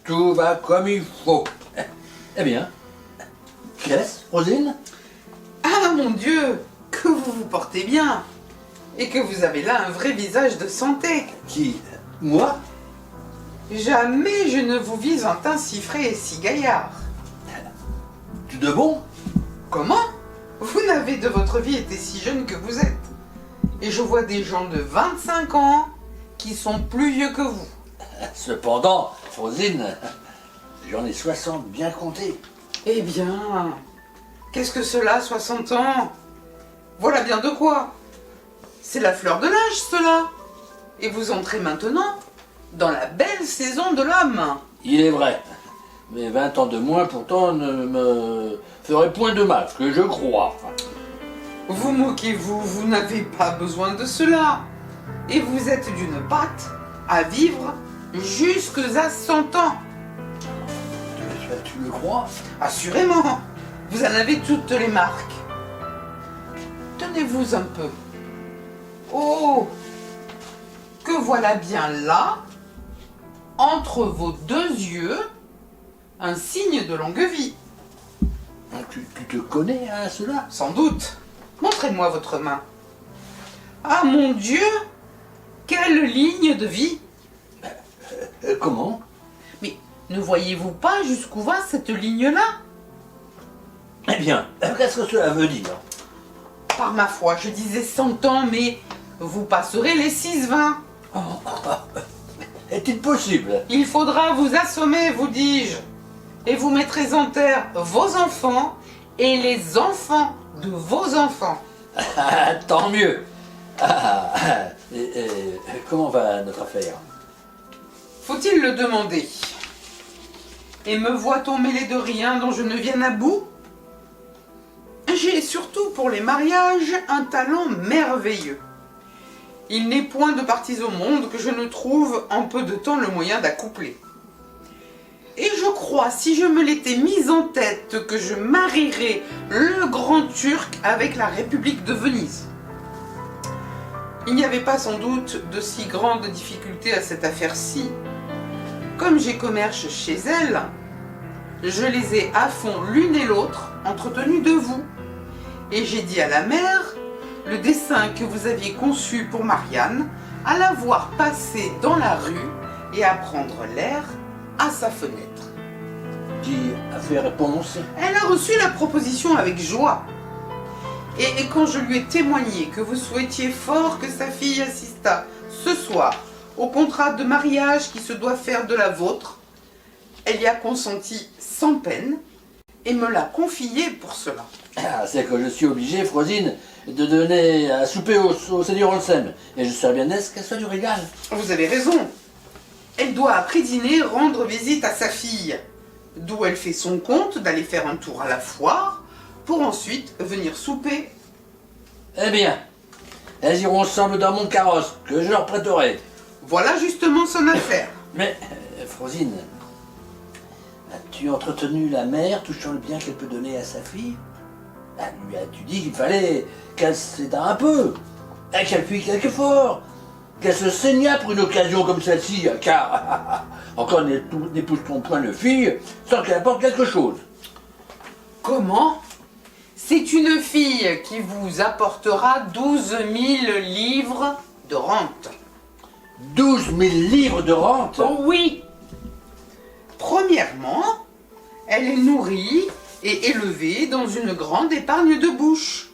Tout va comme il faut. Eh bien, qu'est-ce, Rosine? Ah mon Dieu, que vous vous portez bien et que vous avez là un vrai visage de santé. Qui? Moi? Jamais je ne vous vis en teint si frais et si gaillard. Tu de bon? Comment? Vous n'avez de votre vie été si jeune que vous êtes. Et je vois des gens de 25 ans qui sont plus vieux que vous. Cependant, Rosine, j'en ai 60 bien comptés. Eh bien, qu'est-ce que cela, 60 ans? Voilà bien de quoi. C'est la fleur de l'âge, cela. Et vous entrez maintenant dans la belle saison de l'homme. Il est vrai, mais 20 ans de moins pourtant ne me ferait point de mal, que je crois. Vous moquez-vous, vous n'avez pas besoin de cela. Et vous êtes d'une patte à vivre jusque à 100 ans. Tu le crois? Assurément, vous en avez toutes les marques. Tenez-vous un peu. Oh, que voilà bien là, entre vos deux yeux, un signe de longue vie. Tu te connais à cela? Sans doute. Montrez-moi votre main. Ah mon Dieu, quelle ligne de vie! Comment? Mais ne voyez-vous pas jusqu'où va cette ligne-là? Eh bien, qu'est-ce que cela veut dire? Par ma foi, je disais 100 ans, mais vous passerez les 6-20. Est-il possible? Il faudra vous assommer, vous dis-je, et vous mettrez en terre vos enfants et les enfants de vos enfants. Ah, tant mieux. Comment va notre affaire? Faut-il le demander? Et me voit-on mêlé de rien dont je ne vienne à bout? J'ai surtout pour les mariages un talent merveilleux. Il n'est point de partis au monde que je ne trouve en peu de temps le moyen d'accoupler. Et je crois, si je me l'étais mise en tête, que je marierais le grand Turc avec la République de Venise. Il n'y avait pas sans doute de si grandes difficultés à cette affaire-ci. Comme j'ai commerce chez elle, je les ai à fond l'une et l'autre entretenues de vous. Et j'ai dit à la mère le dessin que vous aviez conçu pour Marianne, à la voir passer dans la rue et à prendre l'air à sa fenêtre. Qui a fait réponse? Elle a reçu la proposition avec joie. Et quand je lui ai témoigné que vous souhaitiez fort que sa fille assistât ce soir au contrat de mariage qui se doit faire de la vôtre, elle y a consenti sans peine et me l'a confié pour cela. Ah, c'est que je suis obligé, Frosine, de donner à souper au seigneur Olsem. Et je serais bien aise qu'elle soit du régal. Vous avez raison. Elle doit après dîner rendre visite à sa fille, d'où elle fait son compte d'aller faire un tour à la foire, pour ensuite venir souper. Eh bien, elles iront ensemble dans mon carrosse, que je leur prêterai. Voilà justement son affaire. Mais, Frosine, as-tu entretenu la mère touchant le bien qu'elle peut donner à sa fille? Lui as-tu dit qu'il fallait qu'elle s'aidât un peu, et qu'elle fît quelque fort, qu'elle se saignât pour une occasion comme celle-ci, car encore n'épouse-t-on point de fille sans qu'elle apporte quelque chose. Comment? C'est une fille qui vous apportera 12 000 livres de rente. 12 000 livres de rente? Oh oui! Premièrement, elle est nourrie et élevée dans une grande épargne de bouche.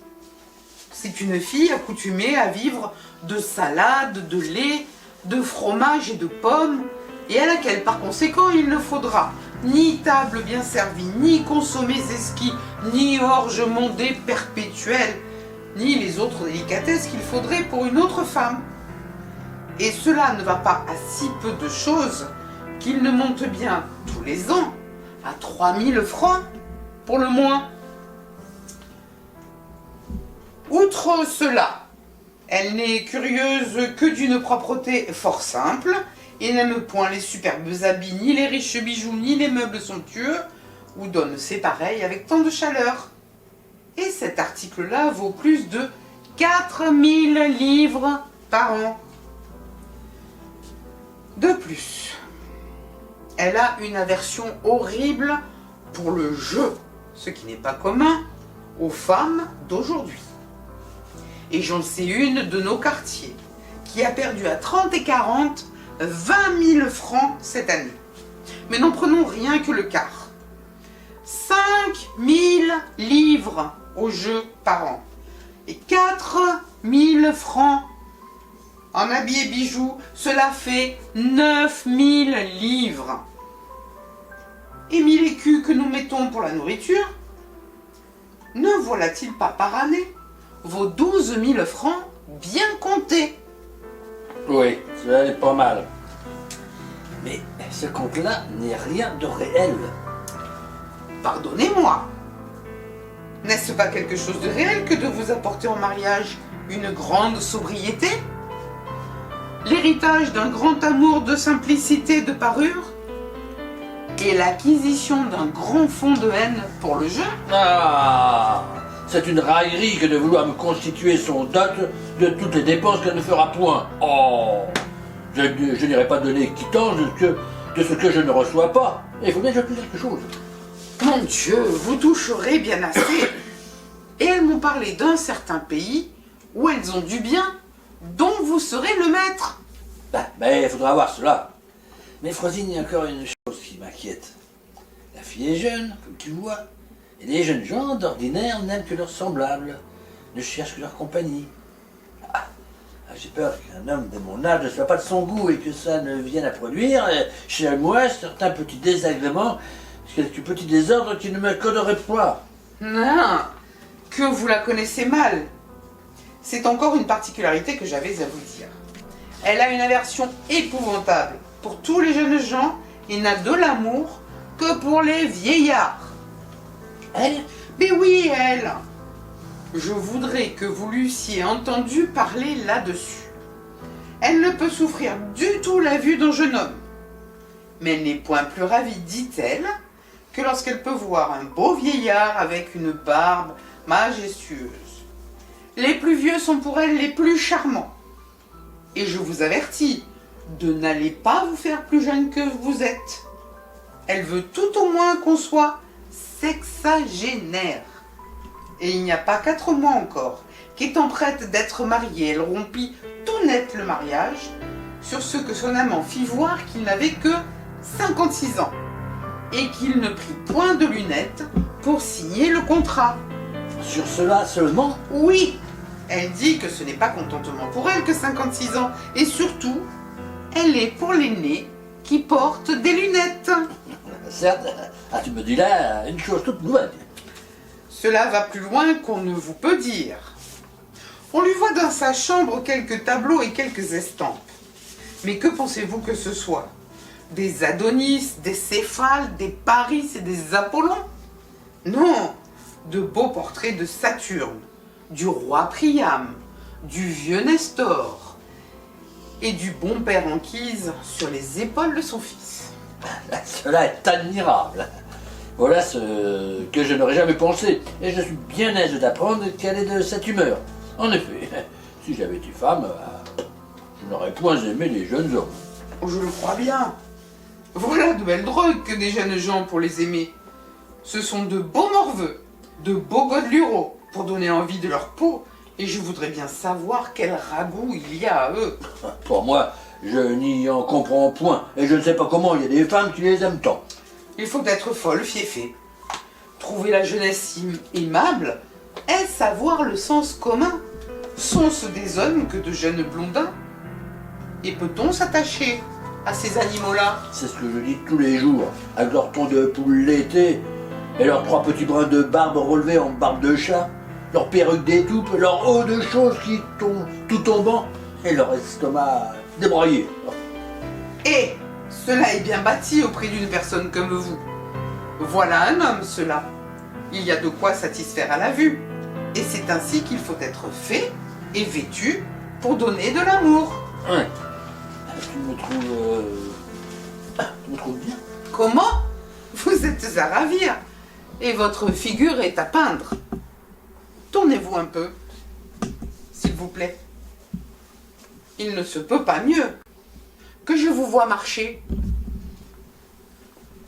C'est une fille accoutumée à vivre de salade, de lait, de fromage et de pommes, et à laquelle par conséquent il ne faudra ni table bien servie, ni consommés exquis, ni orge mondée perpétuelle, ni les autres délicatesses qu'il faudrait pour une autre femme. Et cela ne va pas à si peu de choses qu'il ne monte bien tous les ans à 3 000 francs pour le moins. Outre cela, elle n'est curieuse que d'une propreté fort simple et n'aime point les superbes habits, ni les riches bijoux, ni les meubles somptueux, ou donne ses pareils avec tant de chaleur. Et cet article-là vaut plus de 4 000 livres par an. De plus, elle a une aversion horrible pour le jeu, ce qui n'est pas commun aux femmes d'aujourd'hui. Et j'en sais une de nos quartiers qui a perdu à 30 et 40 20 000 francs cette année. Mais n'en prenons rien que le quart. 5 000 livres au jeu par an. Et 4 000 francs en habits et bijoux, cela fait 9 000 livres. Et 1000 écus que nous mettons pour la nourriture, ne voilà-t-il pas par année vos 12 000 francs bien comptés? Oui, cela est pas mal. Mais ce compte-là n'est rien de réel. Pardonnez-moi. N'est-ce pas quelque chose de réel que de vous apporter en mariage une grande sobriété? L'héritage d'un grand amour de simplicité de parure? Et l'acquisition d'un grand fond de haine pour le jeu? Ah, c'est une raillerie que de vouloir me constituer son dot de toutes les dépenses qu'elle ne fera point. Oh, je n'irai pas donner quittance de ce que je ne reçois pas. Il faut bien que je dise quelque chose. Mon Dieu, vous toucherez bien assez. Et elles m'ont parlé d'un certain pays où elles ont du bien dont vous serez le maître. Ben, il faudra voir cela. Mais Frosine, il y a encore une chose qui m'inquiète. La fille est jeune, comme tu vois. Et les jeunes gens, d'ordinaire, n'aiment que leurs semblables, ne cherchent que leur compagnie. J'ai peur qu'un homme de mon âge ne soit pas de son goût et que ça ne vienne à produire chez moi certains petits désagréments, quelques petits désordres qui ne me coderaient pas. Non, que vous la connaissez mal. C'est encore une particularité que j'avais à vous dire. Elle a une aversion épouvantable pour tous les jeunes gens et n'a de l'amour que pour les vieillards. Elle? Mais oui, elle. Je voudrais que vous l'eussiez entendu parler là-dessus. Elle ne peut souffrir du tout la vue d'un jeune homme. Mais elle n'est point plus ravie, dit-elle, que lorsqu'elle peut voir un beau vieillard avec une barbe majestueuse. Les plus vieux sont pour elle les plus charmants. Et je vous avertis, de n'allez pas vous faire plus jeune que vous êtes. Elle veut tout au moins qu'on soit sexagénaire. Et il n'y a pas 4 mois encore, qu'étant prête d'être mariée, elle rompit tout net le mariage, sur ce que son amant fit voir qu'il n'avait que 56 ans, et qu'il ne prit point de lunettes pour signer le contrat. Sur cela seulement? Oui, elle dit que ce n'est pas contentement pour elle que 56 ans, et surtout, elle est pour l'aîné qui porte des lunettes. Certes, tu me dis là une chose toute nouvelle. Cela va plus loin qu'on ne vous peut dire. On lui voit dans sa chambre quelques tableaux et quelques estampes. Mais que pensez-vous que ce soit? Des Adonis, des Céphales, des Paris et des Apollons? Non, de beaux portraits de Saturne, du roi Priam, du vieux Nestor et du bon père Anchise sur les épaules de son fils. Cela est admirable. Voilà ce que je n'aurais jamais pensé, et je suis bien aise d'apprendre qu'elle est de cette humeur. En effet, si j'avais été femme, je n'aurais point aimé les jeunes hommes. Oh, je le crois bien. Voilà de belles drogues que des jeunes gens pour les aimer. Ce sont de beaux morveux, de beaux godelureaux, pour donner envie de leur peau, et je voudrais bien savoir quel ragoût il y a à eux. Pour moi, je n'y en comprends point, et je ne sais pas comment il y a des femmes qui les aiment tant. Il faut être folle, fiefée. Trouver la jeunesse aimable, est-ce avoir le sens commun? Sont-ce des hommes que de jeunes blondins? Et peut-on s'attacher à ces animaux-là? C'est ce que je dis tous les jours, avec leur ton de poule l'été, et leurs 3 petits brins de barbe relevés en barbe de chat, leurs perruques d'étoupe, leur haut de choses qui tombent tout tombant, et leur estomac débraillé. Et cela est bien bâti auprès d'une personne comme vous. Voilà un homme, cela. Il y a de quoi satisfaire à la vue. Et c'est ainsi qu'il faut être fait et vêtu pour donner de l'amour. Ouais. Tu me trouves bien? Comment? Vous êtes à ravir. Et votre figure est à peindre. Tournez-vous un peu, s'il vous plaît. Il ne se peut pas mieux que je vous vois marcher.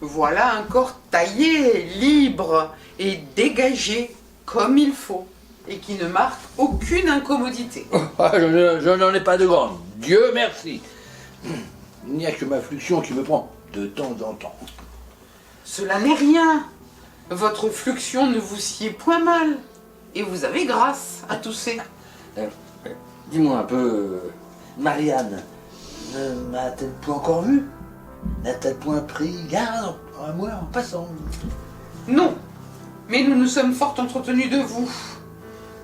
Voilà un corps taillé, libre et dégagé comme il faut, et qui ne marque aucune incommodité. Je n'en ai pas de grande, Dieu merci. Il n'y a que ma fluxion qui me prend de temps en temps. Cela n'est rien. Votre fluxion ne vous sied point mal, et vous avez grâce à tousser. Dis-moi un peu, Marianne, ne m'a-t-elle point encore vu? N'a-t-elle point pris garde à moi en passant? Non, mais nous nous sommes fort entretenus de vous.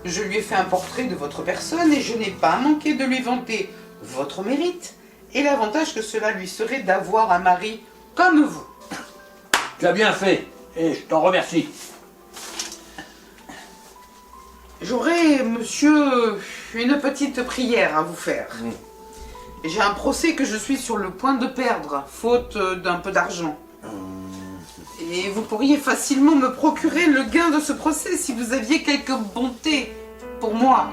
Je lui ai fait un portrait de votre personne et je n'ai pas manqué de lui vanter votre mérite et l'avantage que cela lui serait d'avoir un mari comme vous. Tu as bien fait, et je t'en remercie. J'aurais, monsieur, une petite prière à vous faire. J'ai un procès que je suis sur le point de perdre, faute d'un peu d'argent. Et vous pourriez facilement me procurer le gain de ce procès si vous aviez quelque bonté pour moi.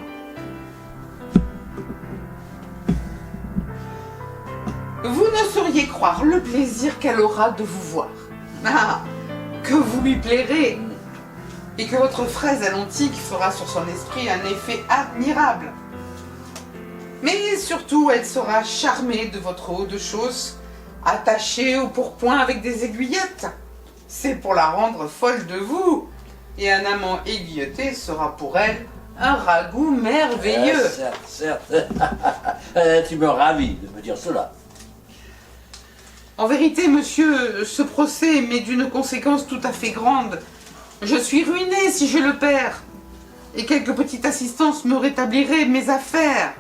Vous ne sauriez croire le plaisir qu'elle aura de vous voir. Ah, que vous lui plairez. Et que votre fraise à l'antique fera sur son esprit un effet admirable. Mais surtout, elle sera charmée de votre haut de chausse, attachée au pourpoint avec des aiguillettes. C'est pour la rendre folle de vous. Et un amant aiguilleté sera pour elle un ragoût merveilleux. Certes. Tu me ravis de me dire cela. En vérité, monsieur, ce procès m'est d'une conséquence tout à fait grande. Je suis ruiné si je le perds. Et quelques petites assistances me rétabliraient mes affaires.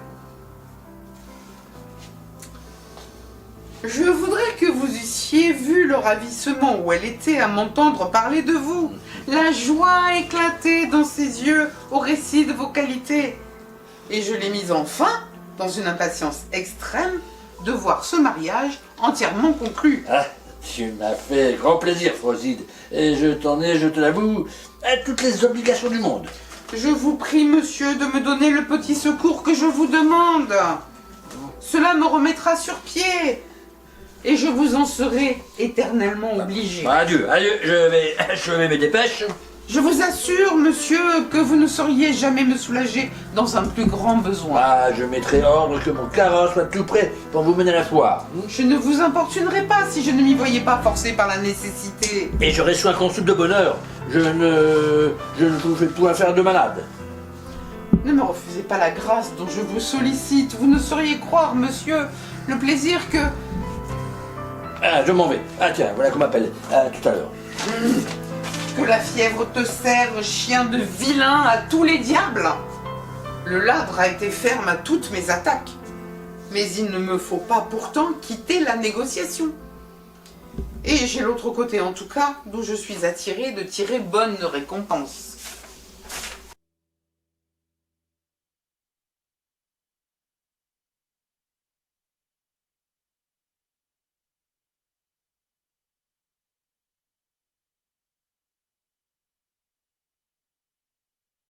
Je voudrais que vous eussiez vu le ravissement où elle était à m'entendre parler de vous. La joie éclatait dans ses yeux au récit de vos qualités. Et je l'ai mise enfin, dans une impatience extrême, de voir ce mariage entièrement conclu. Ah, tu m'as fait grand plaisir, Froside. Et je t'en ai, je te l'avoue, à toutes les obligations du monde. Je vous prie, monsieur, de me donner le petit secours que je vous demande. Cela me remettra sur pied. Et je vous en serai éternellement obligé. Adieu, je vais me dépêcher. Je vous assure, monsieur, que vous ne sauriez jamais me soulager dans un plus grand besoin. Ah, je mettrai ordre que mon carrosse soit tout prêt pour vous mener à la foire. Je ne vous importunerai pas si je ne m'y voyais pas forcé par la nécessité. Et j'aurai soin qu'on soupe de bonheur. Je ne vais point faire de malade. Ne me refusez pas la grâce dont je vous sollicite. Vous ne sauriez croire, monsieur, le plaisir que... Ah, je m'en vais. Ah tiens, voilà qu'on m'appelle. À tout à l'heure. Que la fièvre te serve, chien de vilain, à tous les diables. Le ladre a été ferme à toutes mes attaques. Mais il ne me faut pas pourtant quitter la négociation. Et j'ai l'autre côté en tout cas, d'où je suis attiré de tirer bonne récompense.